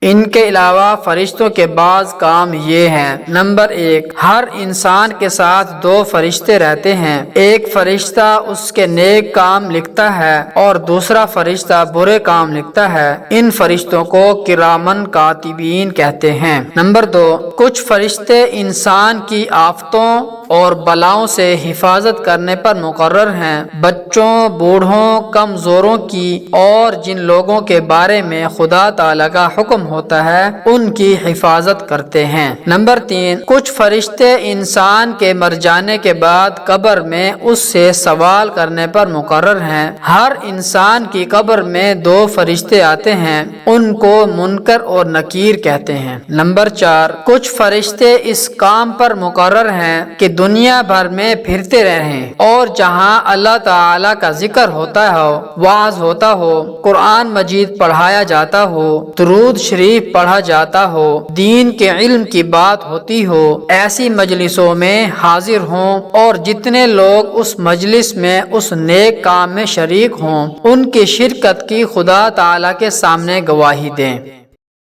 ان کے علاوہ فرشتوں کے بعض کام یہ ہیں۔ نمبر 1، ہر انسان کے ساتھ 2 فرشتے رہتے ہیں۔ ایک فرشتہ اس کے نیک کام لکھتا ہے اور دوسرا فرشتہ برے کام لکھتا ہے۔ ان فرشتوں کو کرامن کاتبین کہتے ہیں۔ نمبر 2، کچھ فرشتے انسان کی آفتوں اور بلاؤں سے حفاظت کرنے پر مقرر ہیں۔ بچوں، بوڑھوں، کمزوروں کی اور جن لوگوں کے بارے میں خدا تعالیٰ کا حکم ہوتا ہے ان کی حفاظت کرتے ہیں۔ نمبر 3، کچھ فرشتے انسان کے مر جانے کے بعد قبر میں اس سے سوال کرنے پر مقرر ہیں۔ ہر انسان کی قبر میں 2 فرشتے آتے ہیں، ان کو منکر اور نکیر کہتے ہیں۔ نمبر 4، کچھ فرشتے اس کام پر مقرر ہیں کہ دنیا بھر میں پھرتے رہیں اور جہاں اللہ تعالیٰ کا ذکر ہوتا ہو، وعظ ہوتا ہو، قرآن مجید پڑھایا جاتا ہو، درود شریف پڑھا جاتا ہو، دین کے علم کی بات ہوتی ہو، ایسی مجلسوں میں حاضر ہوں اور جتنے لوگ اس مجلس میں اس نیک کام میں شریک ہوں ان کی شرکت کی خدا تعالیٰ کے سامنے گواہی دیں۔